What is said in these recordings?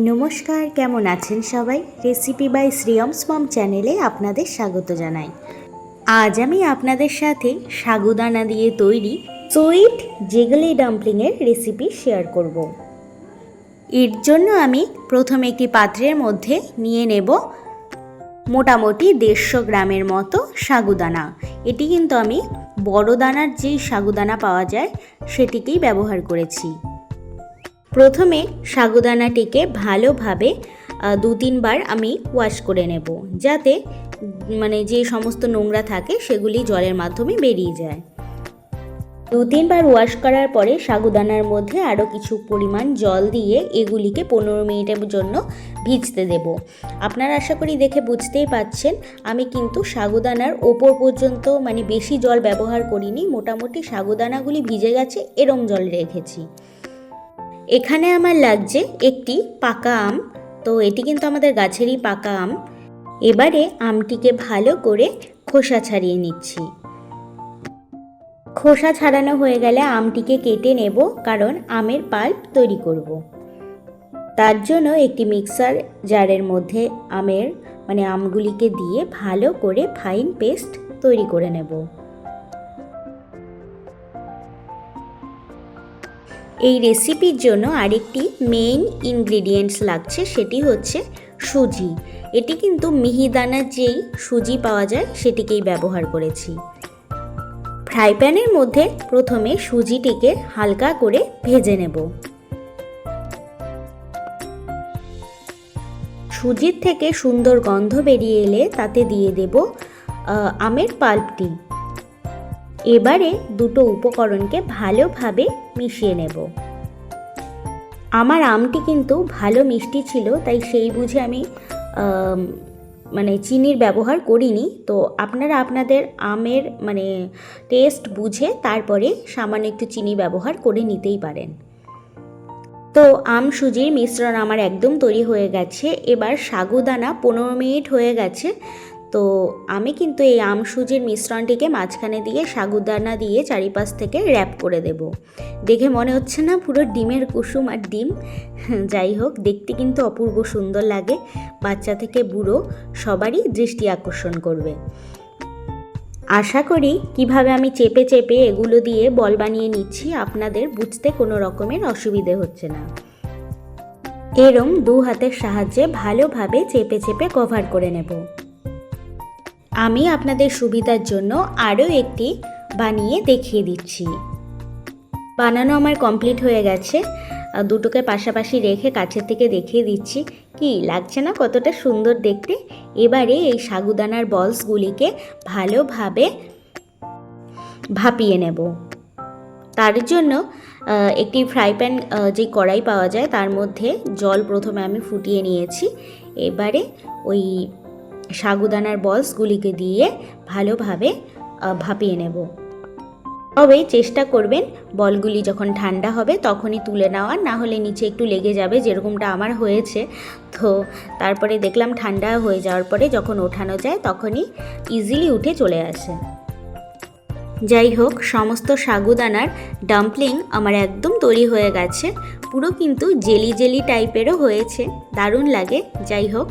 নমস্কার, কেমন আছেন সবাই? রেসিপি বাই শ্রিয়মস মম চ্যানেলে আপনাদের স্বাগত জানাই। আজ আমি আপনাদের সাথে সাগুদানা দিয়ে তৈরি সুইট জিগলি ডাম্পলিংয়ের রেসিপি শেয়ার করব। এর জন্য আমি প্রথমে একটি পাত্রের মধ্যে নিয়ে নেব মোটামুটি 150 গ্রামের মতো সাগুদানা। এটি কিন্তু আমি বড় দানার যেই সাগুদানা পাওয়া যায় সেটিকেই ব্যবহার করেছি। প্রথমে সাগুদানাটিকে ভালোভাবে 2-3 বার আমি ওয়াশ করে নেব, যাতে যে সমস্ত নোংরা থাকে সেগুলি জলের মাধ্যমে বেরিয়ে যায়। 2-3 বার ওয়াশ করার পরে সাগুদানার মধ্যে আরও কিছু পরিমাণ জল দিয়ে এগুলিকে 15 মিনিটের জন্য ভিজতে দেব। আপনারা আশা করি দেখে বুঝতেই পাচ্ছেন, আমি কিন্তু সাগুদানার ওপর পর্যন্ত বেশি জল ব্যবহার করিনি। মোটামুটি সাগুদানাগুলি ভিজে গেছে এরম জল রেখেছি। এখানে আমার লাগছে একটি পাকা আম, তো এটি কিন্তু আমাদের গাছেরই পাকা আম। এবারে আমটিকে ভালো করে খোসা ছাড়িয়ে নিচ্ছি। খোসা ছাড়ানো হয়ে গেলে আমটিকে কেটে নেব, কারণ আমের পাল্প তৈরি করব। তার জন্য একটি মিক্সার জারের মধ্যে আমগুলিকে দিয়ে ভালো করে ফাইন পেস্ট তৈরি করে নেব। এই রেসিপির জন্য আরেকটি মেইন ইনগ্রিডিয়েন্টস লাগছে, সেটি হচ্ছে সুজি। এটি কিন্তু মিহিদানার যেই সুজি পাওয়া যায় সেটিকেই ব্যবহার করেছি। ফ্রাই প্যানের মধ্যে প্রথমে সুজিটিকে হালকা করে ভেজে নেব। সুজির থেকে সুন্দর গন্ধ বেরিয়ে এলে তাতে দিয়ে দেব আমের পাল্পটি। এবারে দুটো উপকরণকে ভালোভাবে মিশিয়ে নেব। আমার আমটি কিন্তু ভালো মিষ্টি ছিল, তাই সেই বুঝে আমি চিনির ব্যবহার করিনি। তো আপনারা আপনাদের আমের টেস্ট বুঝে তারপরে সামান্য একটু চিনি ব্যবহার করে নিতেই পারেন। তো আম সুজির মিশ্রণ আমার একদম তৈরি হয়ে গেছে। এবার সাগুদানা 15 মিনিট হয়ে গেছে। তো আমি কিন্তু এই আম সুজির মিশ্রণটিকে মাঝখানে দিয়ে সাগুদানা দিয়ে চারিপাশ থেকে র্যাপ করে দেব। দেখে মনে হচ্ছে না পুরো ডিমের কুসুম আর ডিম? যাই হোক, দেখতে কিন্তু অপূর্ব সুন্দর লাগে। বাচ্চা থেকে বুড়ো সবারই দৃষ্টি আকর্ষণ করবে। আশা করি কিভাবে আমি চেপে চেপে এগুলো দিয়ে বল বানিয়ে নিচ্ছি আপনাদের বুঝতে কোনো রকমের অসুবিধে হচ্ছে না। এরম 2 হাতের সাহায্যে ভালোভাবে চেপে চেপে কভার করে নেব। আমি আপনাদের সুবিধার জন্য আরও একটি বানিয়ে দেখিয়ে দিচ্ছি। বানানো আমার কমপ্লিট হয়ে গেছে। দুটোকে পাশাপাশি রেখে কাছের থেকে দেখিয়ে দিচ্ছি। কি লাগছে না কতটা সুন্দর দেখতে? এবারে এই সাগুদানার বলসগুলিকে ভালোভাবে ভাপিয়ে নেব। তার জন্য একটি ফ্রাই প্যান যে কড়াই পাওয়া যায় তার মধ্যে জল প্রথমে আমি ফুটিয়ে নিয়েছি। এবারে ওই সাগুদানার বলসগুলিকে দিয়ে ভালোভাবে ভাপিয়ে নেব। তবে চেষ্টা করবেন বলগুলি যখন ঠান্ডা হবে তখনই তুলে নেওয়ার, না হলে নিচে একটু লেগে যাবে, যেরকমটা আমার হয়েছে। তো তারপরে দেখলাম ঠান্ডা হয়ে যাওয়ার পরে যখন ওঠানো যায় তখনই ইজিলি উঠে চলে আসে। যাই হোক, সমস্ত সাগুদানার ডাম্পলিং আমার একদম তৈরি হয়ে গেছে। পুরো কিন্তু জেলি জেলি টাইপেরও হয়েছে, দারুণ লাগে। যাই হোক,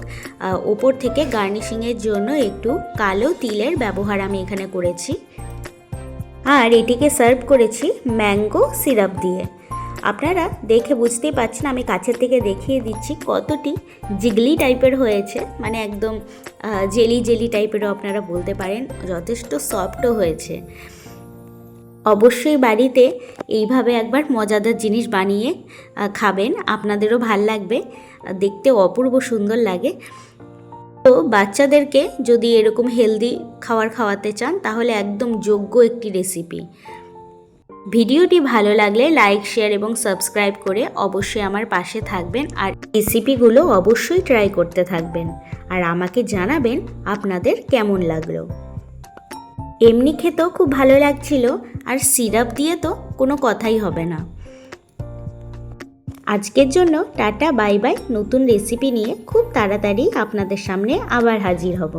ওপর থেকে গার্নিশিংয়ের জন্য একটু কালো তিলের ব্যবহার আমি এখানে করেছি। আর এটিকে সার্ভ করেছি ম্যাঙ্গো সিরাপ দিয়ে। আপনারা দেখে বুঝতেই পারছেন, আমি কাছের থেকে দেখিয়ে দিচ্ছি কতটি জিগলি টাইপের হয়েছে, একদম জেলি জেলি টাইপেরও আপনারা বলতে পারেন। যথেষ্ট সফটও হয়েছে। অবশ্যই বাড়িতে এইভাবে একবার মজাদার জিনিস বানিয়ে খাবেন, আপনাদেরও ভাল লাগবে, দেখতে অপূর্ব সুন্দর লাগে। তো বাচ্চাদেরকে যদি এরকম হেলদি খাওয়াতে চান তাহলে একদম যোগ্য একটি রেসিপি। ভিডিওটি ভালো লাগলে লাইক, শেয়ার এবং সাবস্ক্রাইব করে অবশ্যই আমার পাশে থাকবেন। আর রেসিপিগুলো অবশ্যই ট্রাই করতে থাকবেন আর আমাকে জানাবেন আপনাদের কেমন লাগলো। এমনি খেতেও খুব ভালো লাগছিল, আর সিরাপ দিয়ে তো কোনো কথাই হবে না। আজকের জন্য টাটা, বাই বাই। নতুন রেসিপি নিয়ে খুব তাড়াতাড়ি আপনাদের সামনে আবার হাজির হব।